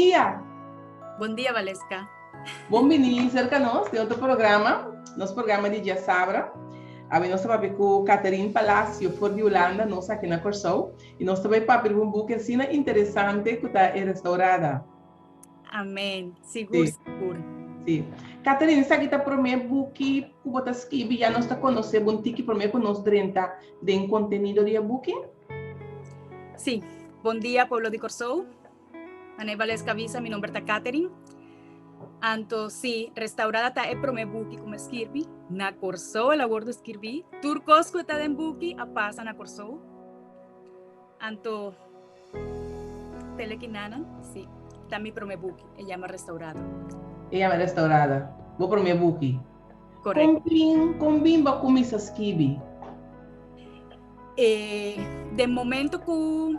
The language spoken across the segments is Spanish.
dia! Bom dia, Valesca. Bem-vindo cerca nós de outro programa, nosso programa de Dia Sabra. Nós estamos com Catarina Palacio, for de Holanda, nós aqui na Corsol. E nós também para um book assim interessante que está restaurada. Amém. Seguro, seguro. Sim. Catarina, isso aqui está para mim book que você escreve, já nós está conhecendo um tique para mim que nós renta de conteúdo de book. Sim. Bom dia, pueblo de Corsol. Ana Valesca Visa, meu nome é Catarina. Anto, sim, restaurada está é para mim book como escrevi. Na Corsol, ela gordo escrevi. Turcos que está em book, a passa na Corsol. Anto, telequinana, sim. Também para mim book, ela chama restaurada. Ela é restaurada. Vou para mim book. Correto. Combin ba começa a escrever. De momento que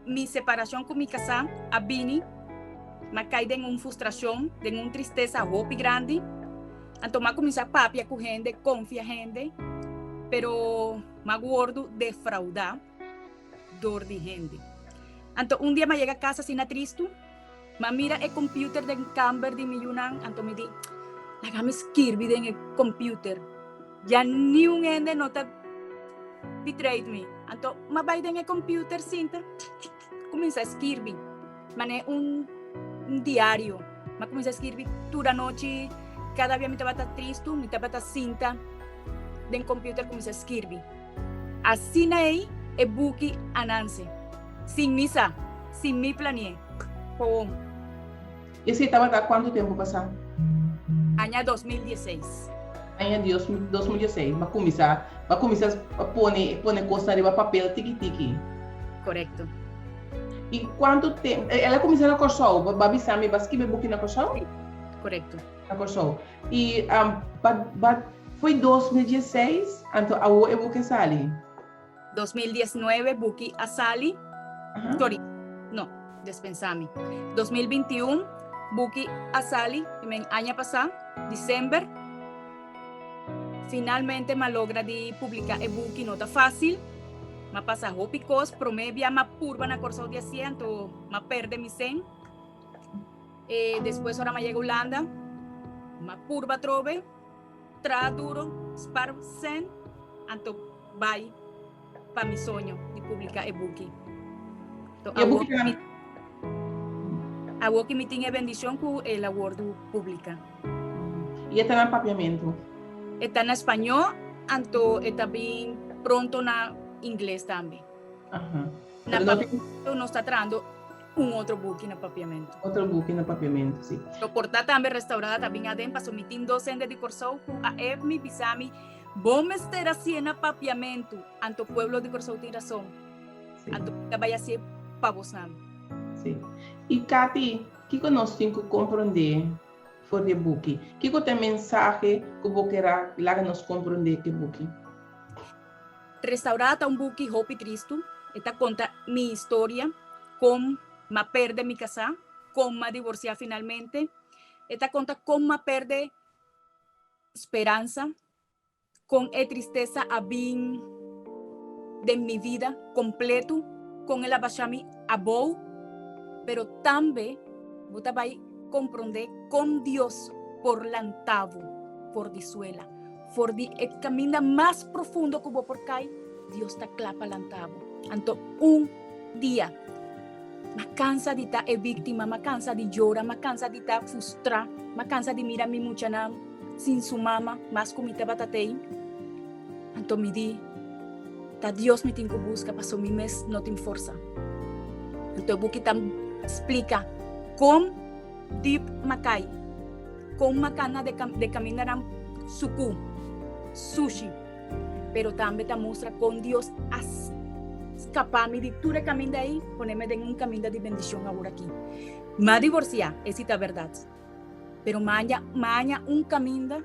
minha separação com minha casa, a Bini, me cai de uma frustração, de uma tristeza roupa grande. Então, me começa a papia com gente, confia gente, pero me gordo defraudar dor de gente. Então, dia me chega a casa assim triste, me mira o computer de camber de milionan, então me diz, la me escrevi de computer, já nenhum gente não está betrayed me. Então, me vai de computer, cinta, começa a escrever, mas é diário. Mas comecei a escrever toda a noite, cada dia me estava triste, me estava cinta, dentro do computador comecei a escrever. Assim aí, é book ananse. Sem missa, sem me planear. Bom. E você estava há quanto tempo passar? Ano 2016. Ano 2016. Vai começar a pôr coisa de papel tiki-tiki. Correto. E quanto tempo? Ela começou na Corsol, Babi Sami, vai escrever book na Corsol? Sim, correto. Na Corsol. E foi 2016, então a book sali. 2019, book a sali. Sorry, no, dispensame. 2021, book a sali, ano passado, diciembre. Finalmente me logra de publicar e book, não está fácil. Me passa hópicos, promedia me purba na Corsol de asiento, me perde mi sen. Después ahora me llega a Holanda, me purba trove, tra duro, spar sen, anto vai para mi sonho de publicar e-book. A book me tinha bendição com ela guardo pública. E está no papiamento? Está na espanhol, anto está bem pronto na inglês também. Na papiamento não está trazendo outro book na papiamento. Outro book na papiamento, sim. O porta também restaurada também adem para somitim docente de Corsol com a EFMI bisami bom estar assim na papiamento anto pueblo de Corsol tem razão. Anto vai assim para você. Sim. E Cati, o que nós temos que compreender for the book? O que tem mensagem que você quer lá nós compreender que book? Restaurada book hope triste, esta conta minha história, como me perde minha casa, como me divorciar finalmente, esta conta como me perde esperança, com a tristeza a bem de minha vida completo, com ela baixar-me a boa, pero também você vai compreender como Deus por lantavo, por disuela, por de caminho mais profundo que vou por cai, Deus está clapa lantavo. Então, dia, me cansa de estar vítima, me cansa de chorar, me cansa de estar frustrada, me cansa de mirar minha muchacha sem sua mama, mas como me batatei. Então, me di, tá Deus me tem que buscar, para o meu mês não tem força. Então, o que explica como deep macai, como macana de caminhar suku, sushi, pero também te mostra com Deus escapar-me de todo o caminho daí, poner-me em caminho de bendição agora aqui. Me divorciar, essa é a verdade. Pero manha caminho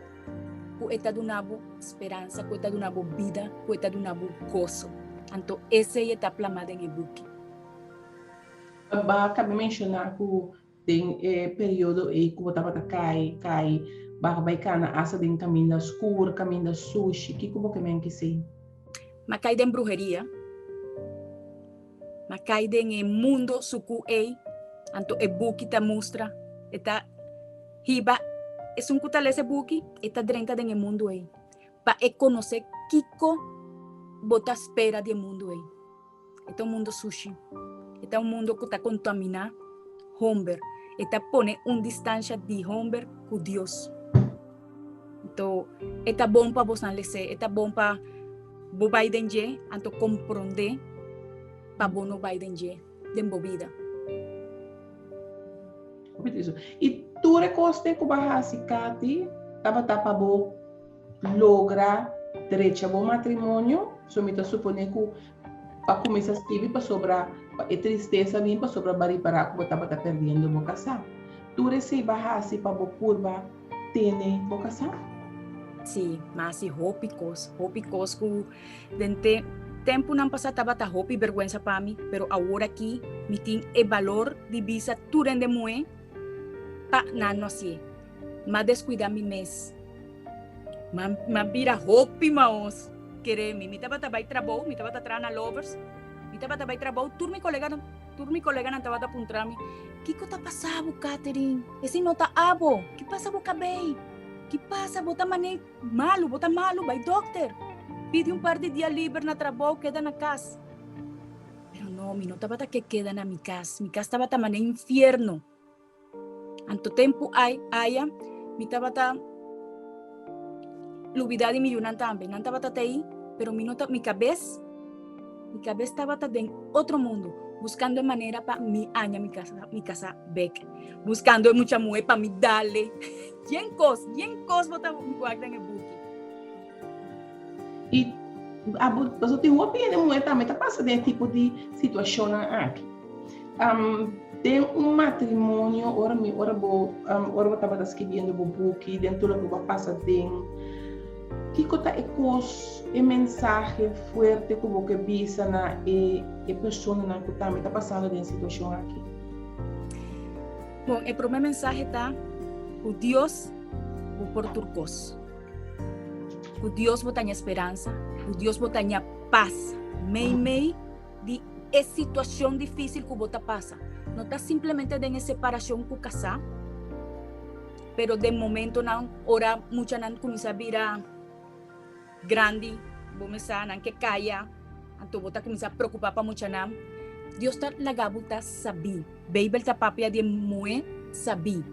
que está dando esperança, que está dando vida, que está dando gozo. Então, essa é a etapa plamada em e-book. Acabei de mencionar que tem período que você cai, vai cana asa de caminho escuro, caminho da sushi, que você men que sei? Me cai em brujeria, me cai em mundo suku Anto e buki ta mustra, eta hiba, es un kutalese buki, eta drenta den el mundo aí. Pa e conocer kiko bota espera de mundo aí. Eta un mundo sushi. Eta un mundo que está contaminado, hombre. Eta pone un distancia de hombre con Dios. Então, eta bom para vos anlese, eta bom para bo Biden je, anto comprender para bono Biden je, den bo vida. E tu recoste com bahasi Kati, tapa bo logra derecha bo matrimônio, somita supone que para começar a escrever para sobrar é tristeza vem para sobrar bari para que tava perdendo bo casar. Tu recebe bahasi para bo curva tene bo casar? Sim, mas se hopicos que dente tempo não passa tava ta hopi vergüenza para mim, pero agora aqui me tem o valor de visa tu rende moe pa nano assim, mas descuidar mi mes, mas vira hopi maos, querer me tava vai trabalho, me tava trana lovers, me tava vai trabalho, tur mi colega não tava apuntar me, que tá passando, Catherine? Esse não tá abo, que passa boca bem? Que passa, bota malo, vai doctor. Pide par de dias livre na trabalho, queda na casa. Pero não, mi não estava que queda na mi casa estava mané infierno. Anto tempo aya, mi estava lubidade mi yunan também, não estava aí, pero mi cabeza estava en outro mundo, buscando maneira para mi aña mi casa back, buscando mucha mujer para mi darle. Yen cos bota guarda en el buque. E você tem uma opinião muito também tá passando desse tipo de situação aqui. Tem um matrimônio, ora vou tava escrevendo o book, dentro do que passa dentro. Que cota é cos e mensagem forte que você visa na e pessoa na que também tá passando dessa situação aqui. Bom, o primeiro mensagem tá o Deus o por turcos. O Deus botanha esperança, o Deus botanha paz. Mei de essa situação difícil que bota passa. Não está simplesmente em separação com casar, pero de momento não, ora muita não começa a virar grande, vamos a não que caia, então bota começa a preocupar para muita não. Deus está lagabuta sabi, Bible tá papia de moe sabi.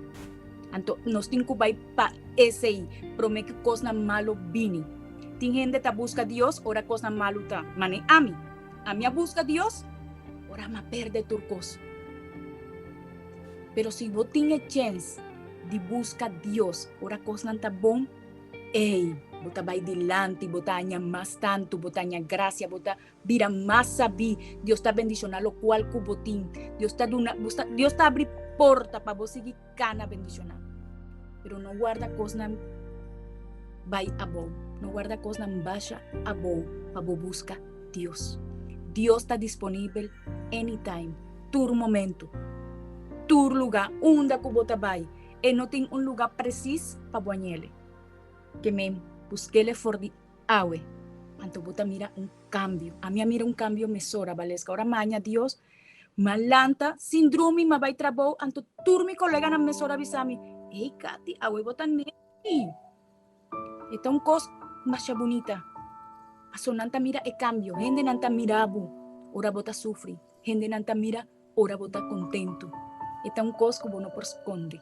Então, nós temos que vai para esse aí, promete que coisa malo vini. Tem gente que busca Deus, ora coisa malo tá. Mas a mim busca Deus, ora me perde turcos. Pero se você tem chance de buscar Deus, ora coisa não tá bom, você vai adiante, você ganha mais tanto, você ganha graça, você vira mais sabi. Deus está bendicionando o qual que você tem. Deus está abrindo porta para você seguir cana bendicionar. Pero não guarda coisa vai a bom, não guarda coisa baixa a bom para buscar Deus. Deus está disponível anytime, todo momento, todo lugar, onde que você vai. E não tem lugar preciso para banhar. Que me busquele for de agua. Então você mira cambio. A mim mira cambio mesora, valesca. Ora maña Deus malanta, síndrome, ma vai trabalho, anto turmi colega na mesora avisami. Ei, Katy, a huevo tan neti. Esta un cos más bonita. A sonanta mira e cambio. Gente nanta mirabu, ora bota sufre. Gente nanta mira, ora bota contento. Esta un cos que no por esconde.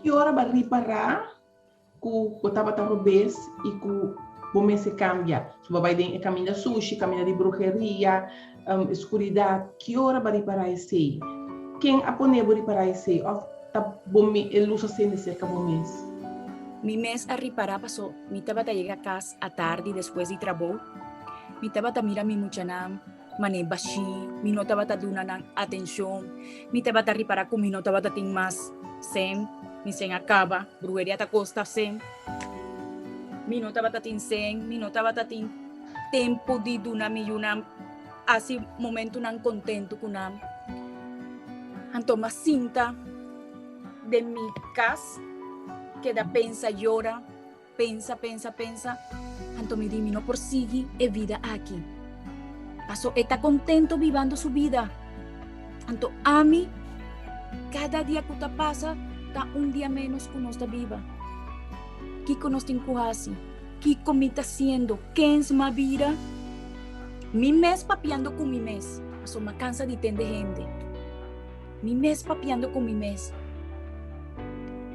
Que hora vai reparar que o tava robês e que o mês se cambia. Se vai de caminho de sushi, caminho de bruxeria, escuridão. Que hora vai reparar esse? Quem apone vai reparar esse? Tá bom, ele usa sem cerca bom mês. Mi mes a reparar pasó. Mi tabata llega a casa a tarde después de trabajo. Mi tabata mira mi muchanam. Mané bashi. Mi no tabata dunan atención. Mi tabata reparar con mi no tabata ting más. Sem. Mi sen acaba, brujería ta costa sem. Mi no tabata tin sen, mi no tabata tin tempo di duna mi yunam. Así momento nan contento kunam. Anto más cinta de mi casa, queda pensa, llora, pensa. Anto mi di mi no prosigui e vida aquí. Paso está contento vivando su vida. Anto a mí, cada día que te pasa, está un día menos que no está viva. Kiko no está encuasi. Kiko me está haciendo. ¿Qué es ma vida? Mi mes papiando con mi mes. Eso me cansa de tener gente. Mi mes papiando con mi mes.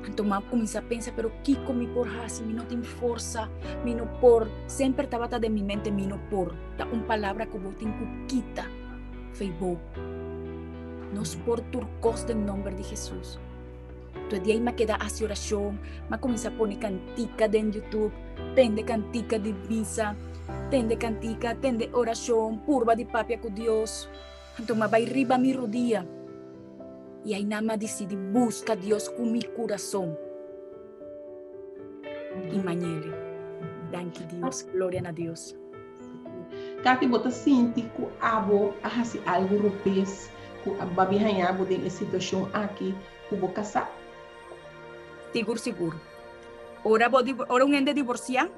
Anto ma comienza a pensar, pero Kiko mi por hasi, mi no tiene fuerza, mi no por. Siempre estaba de mi mente, mi no por. Da una palabra que vos tengo quita. Facebook. Nos por turcos del nombre de Jesús. Entonces de ahí me queda hacia oración, me comienza a poner cantica en YouTube, tende cantica de misa, tende cantica, tende oración, purva de papia con Dios. Entonces me va arriba a mi rodilla y ahí nada más decide busca a Dios con mi corazón. Y mañana, danke Dios, gloria a Dios. Kati bota sinti ku abo ahasi algo rupes ku babi hanyabo de situação aqui ku bo casar. Seguro. Ora un ende divorciar,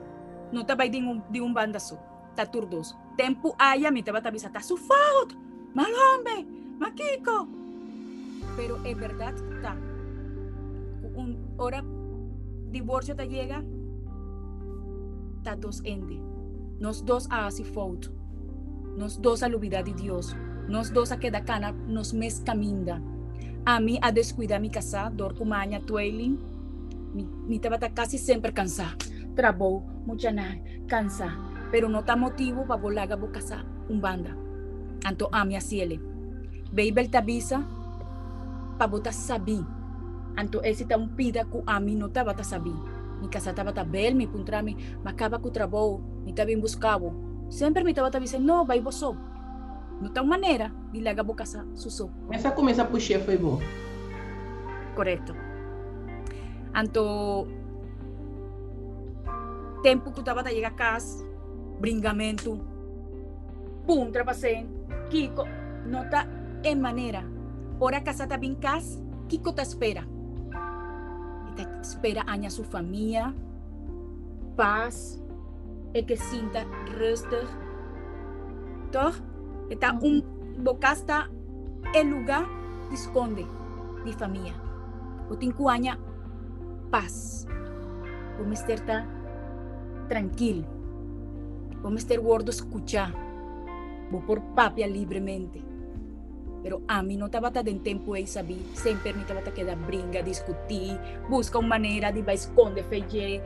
no te vai de un bandazo. Tá turdos. Tempo haya, mi te va a avisar, tá su fault, mal hombre, maquico. Pero es verdad, está. Ora divorcio te llega, tá dos ende. Nos dos a así fault. Nos dos a olvidar de Dios. Nos dos a quedar cana, nos mes caminda. A mí a descuidar mi casa, dor cumaña, tuelin. Mi te va a casi siempre cansada. Trabó, mucha nada, cansada. Pero no está motivo para volar a casa un banda. Anto a mi asiele. Baby te avisa para botar sabí. Anto ese ta un pida ku a mí no te va a sabí. Mi casa te va a bel, mi puntra mi acaba ku trabó, mi te bien buscabo. Siempre mi te va a avisar, no, vai vos. No está una manera de lagar a casa suso. Essa começa a puxar foi bom. Correcto. Anto tempo que estava a llegar a casa, bringamento, pum, trapacen, Kiko, no está en manera. Ora casa está bien casa, Kiko te espera. Te espera aña su familia, paz, que sienta rustig. Toch? Está un bocasta el lugar de esconde de familia. O tengo aña paz. Vamos a estar tranquilo. Vamos a estar gordo escuchar. Vou por papia livremente. Pero a mí no estaba en tiempo ahí sabí. Siempre me estaba quedar brinca, discutir, busca una manera de esconder feye.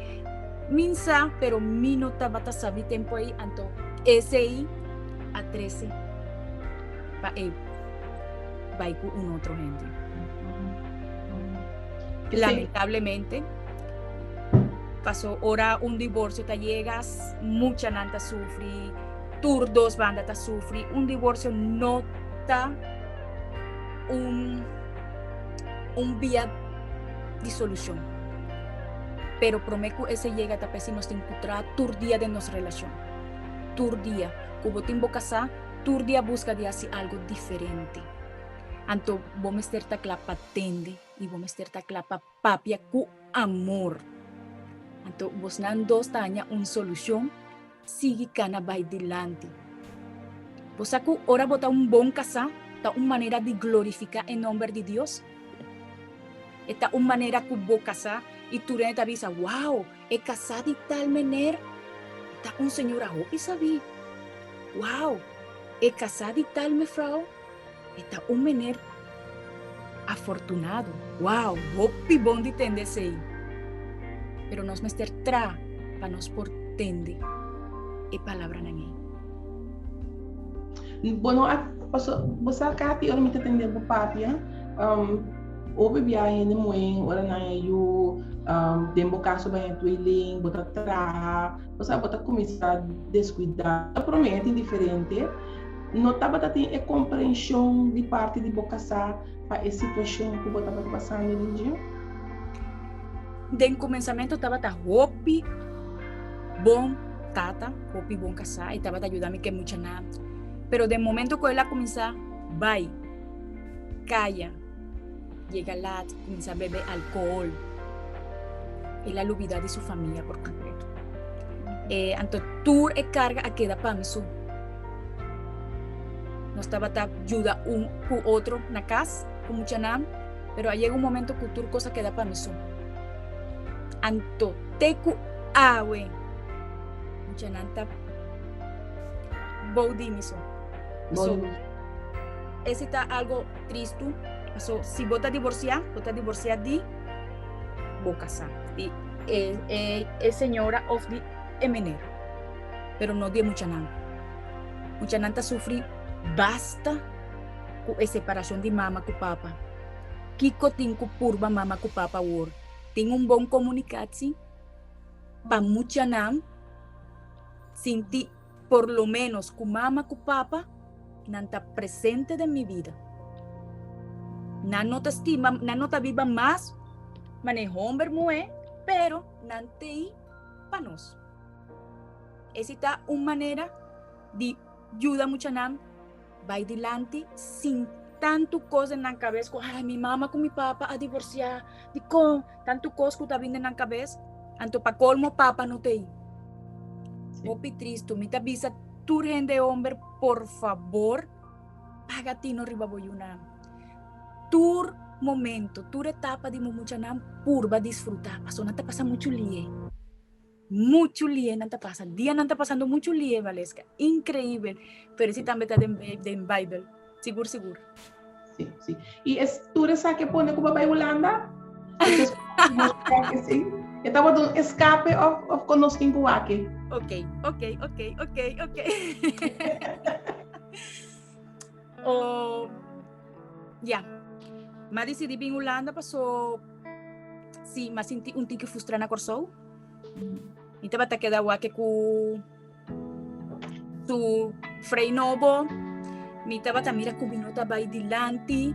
Minsa, pero mí no estaba sabi tiempo ahí. Anto ese ahí a 13 va con un otro gente. Lamentablemente pasó ahora un divorcio, te llegas, mucha nanta sufrí, dos bandas te sufrí, un divorcio no está un vía de solución. Pero prometo ese llega a si nos encontrar día de nuestra relación. Día, como te invocas día busca de hacer algo diferente. Anto vamos a estar clapa tende y vamos a estar clapa papia cu amor. Anto vos nan dos taña una solución, sigue cana va adelante. Vos acu ora bota un bon casa, ta una manera de glorificar el nombre de Dios. Esta una manera que vos casa y tú te avisa, wow, es casada de tal manera. Está un señor ajo y sabí, wow, es casada de tal mefrau. Está un manera afortunado, wow, hopi bon de tenderse ahí. Pero nos mester tra para nos por tende e palabra na ngai. Bueno, você acaba de me atender por papia. Houve viagem de mãe, ora na eu dembocar sobre a tua ilha, botar tra, você bota começar a descuidar. Promete indiferente. Não estava tendo a compreensão de parte de bocaçar para a situação que você estava passando no dia. Den comenzamento estaba ta hopi bon tata, hopi bon casa, y estaba ayudando que mucha nada. Pero de momento que ella comienza, vai, calla, llega la, comienza a beber alcohol, y la olvida de su familia por completo. Entonces, tú carga a queda para mí su. nos estaba ta ayuda un cu otro na casa, con mucha nam, pero llega un momento que tur cosa queda para mí son. Anto teku awe, mucha nanta body miso. So, ese está algo triste. So, si vos te divorcias di boca sa. Es señora of the emener. Pero no de mucha nanta. Mucha nanta sufrí basta con separación de mama con papa. Kiko tinko purba mama con papa war. Tengo un buen comunicación pa mucha nam sinti por lo menos con mama con papa nanta presente de mi vida. Na nota estima, na nota viva más manejo hombre mué, pero nante panos. Esa una manera de ayudar mucha nam va adelante sin tanto cosa en la cabeza, ay, mi mamá con mi papá a divorciar, y con tanto cosa que está viendo en la cabeza, tanto pa colmo papa no te Opi triste, mi avisa tu gente hombre, por favor, paga tino ribaboyuna. Tur momento, tur etapa de mucha nam purba disfrutar, pasó nata pasa mucho lie nanta pasa, día nanta pasando mucho lie, Valesca, increíble, pero ese también está en Bible, seguro. Sí. Y tú eres que pone como papá y Holanda, entonces, que sí. Estamos un escape of conociendo aquí. Ok. Ya. Mas decidi vir em Holanda, passou sim, mas um tique frustrado na Corsou. Então vai ter que dar o que com tu freio novo, me tava a mira com minuta vai dilante,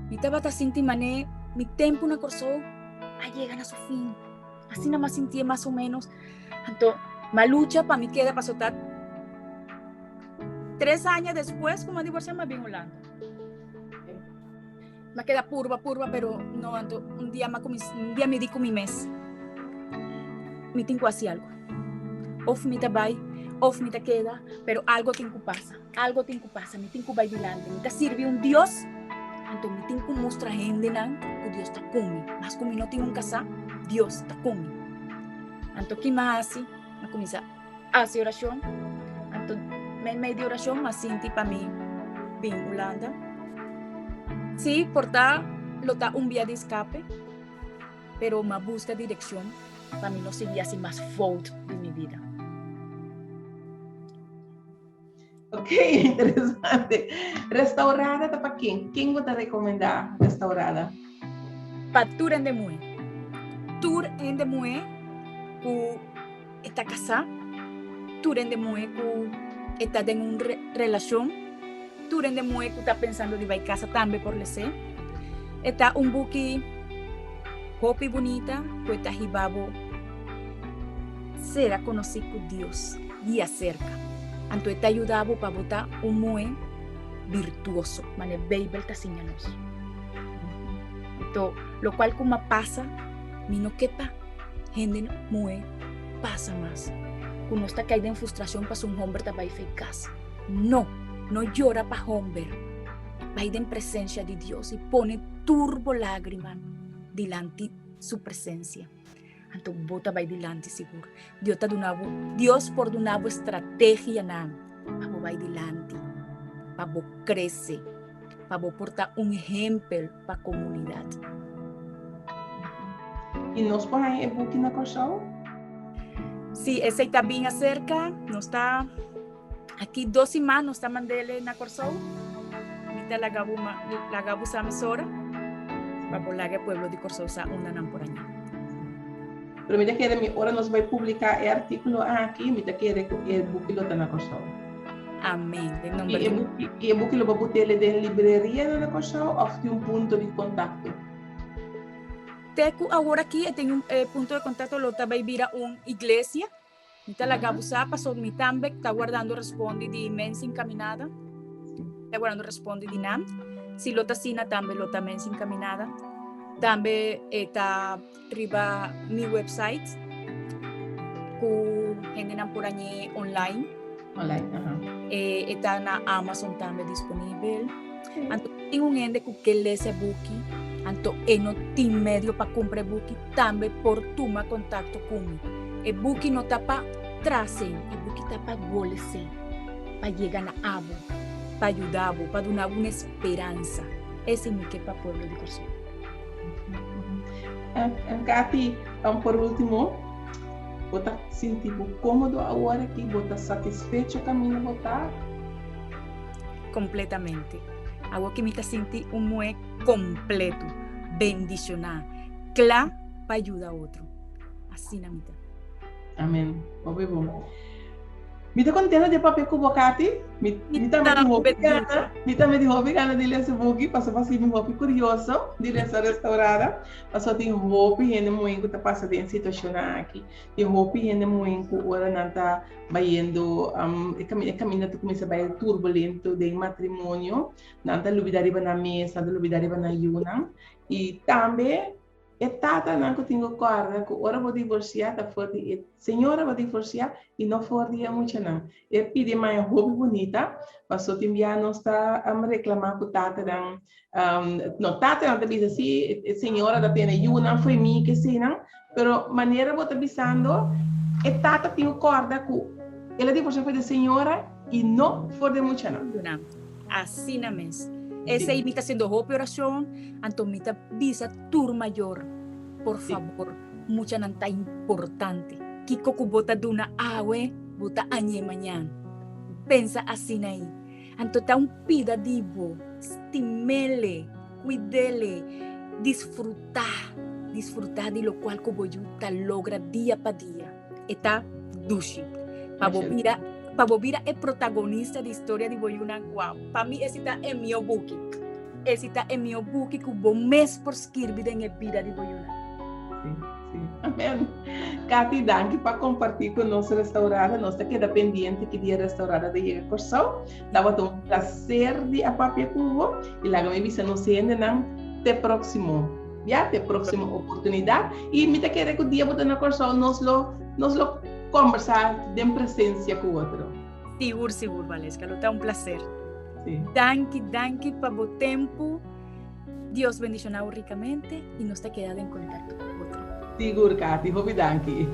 me tava a sentir mané, mi tempo na Corsou, chega na seu fim. Assim não me sentia mais ou menos. Então, uma luta para mim queda para soltar 3 años después, como divorciarme en Holanda. Me queda purva, pero no, un día me di con mi mes. Me tengo así algo. Of me te vai, of me te queda, pero algo tengo pasa, me tengo vai delante, me te sirve un Dios, entonces me tengo mostrar gente que Dios está conmigo, más como no tengo un casa, Dios está conmigo. Entonces, ¿qué más hace? Me comienza a hacer oración, entonces, medio de oración, más siento para mí, bien Holanda. Sí, portar lo da un vía de escape, pero me busca dirección para mí no seguir así más fault de mi vida. Ok, interesante. ¿Restaurada para quién? ¿Quién te recomienda restaurada? Para Tour en Demue. Tour en Demue, que está casada. Tour en Demue, que está en una relación. Tour en Demue, que está pensando de ir a casa también por lese. Está un buque hopi bonita, que está hibabo. Será conocido por Dios y acerca. Entonces te ayudaba para botar un mue virtuoso, mane Bible te señalos. Entonces, lo cual como pasa, ni no quepa, gente mue pasa más. Cuando está caída en frustración, pasa un hombre te va a ir a casa. No llora para hombre. Va a ir en presencia de Dios y pone turbo lágrima delante su presencia. Entonces, bota vai delante seguro. Dios por donavo estrategia para vai delante, para crecer, para portar un ejemplo para la comunidad. ¿Y nos ponen el book en la Corsou? Sí, ese está bien acerca. Nos está aquí 2 semanas, nos está mandando en la Corsou. Ahorita la gabu samesora. Para volar el pueblo de Corsou una por año. Pero mira que de mi hora nos va a publicar el artículo aquí, mira que el book lo está en la Corsou. Amén. Y el book lo va a poner en la librería de la Corsou o de un punto de contacto. Ahora aquí tengo un punto de contacto, lo está a ir a una iglesia. Ahorita la gabusa pasó mi tambe, está guardando responde de mensa encaminada. Está guardando responde de nam. Si lo está sina también lo está mensa encaminada. También está arriba mi website con gente por allí online. Online, Está na Amazon também disponível. Anto tem um ende que lê esse book, anto não tem medio para comprar book também por tomar contato comigo. E book não tá para trazer, e book tá para golecer, para chegar na abo, para ajudar, para dar uma esperança. Esse é o que é para o povo de Corsou. Katy, por último, você se sentir cômodo agora que você satisfeito com o caminho que está? Completamente. Algo que me senti moe completo, bendicionar, claro, para ajudar a outro. Assim na mitad. Amém. Muito bom. Me está contente de papel com o Katy? Me também de hobby gana de ler esse book, passou para ser um hobby curioso de ler essa restaurada. Passou tem hobby ainda muito que está passando em situação aqui. Tem hobby ainda muito que agora não está vaindo, o caminho começa a vai turbulento de matrimônio, não está lubidáriba na mesa, não está lubidáriba na yuna. E também tata não que tenho corda que ora vou divorciar tá forte senhora vou divorciar e não for dia muito não pede mais hobby bonita passou te enviar não está a reclamar que tata não tata não diz assim senhora da pena eu não foi mim que sim não pero maneira vou te avisando tata tenho corda que ela divorciou foi de senhora e não for de muito não assim na mesa. Esa imita haciendo hope oración, antomita visa tur mayor. Por favor, mucha nanta importante. Kiko kubota duna awe, buta añe mañana. Pensa así naí. Antota un pida divo, stimele, cuidele, disfrutar de lo cual Kuboyuta logra día para día. Está dushi. Pabovira es protagonista de historia de Boyuna. Wow. Para mí, esse está en mi book. Esse está en mi book que hubo mes por escribir en el vida de Boyuna. Sí. Amén. Katy, danke para compartir con nuestra restaurada. Nos queda pendiente que día restaurada de Llega Corsou. Dava un placer de a papia cubo y la que me visa no se endenan te próximo. Ya, te próxima oportunidad. Y me te quiere que el día de Corsou nos lo conversar de presencia con otro. Seguro, Valesca, lo está un placer. Sí. Danke para el tiempo. Dios bendicionado ricamente y nos te queda en contacto con otro. Seguro, Katy, danke.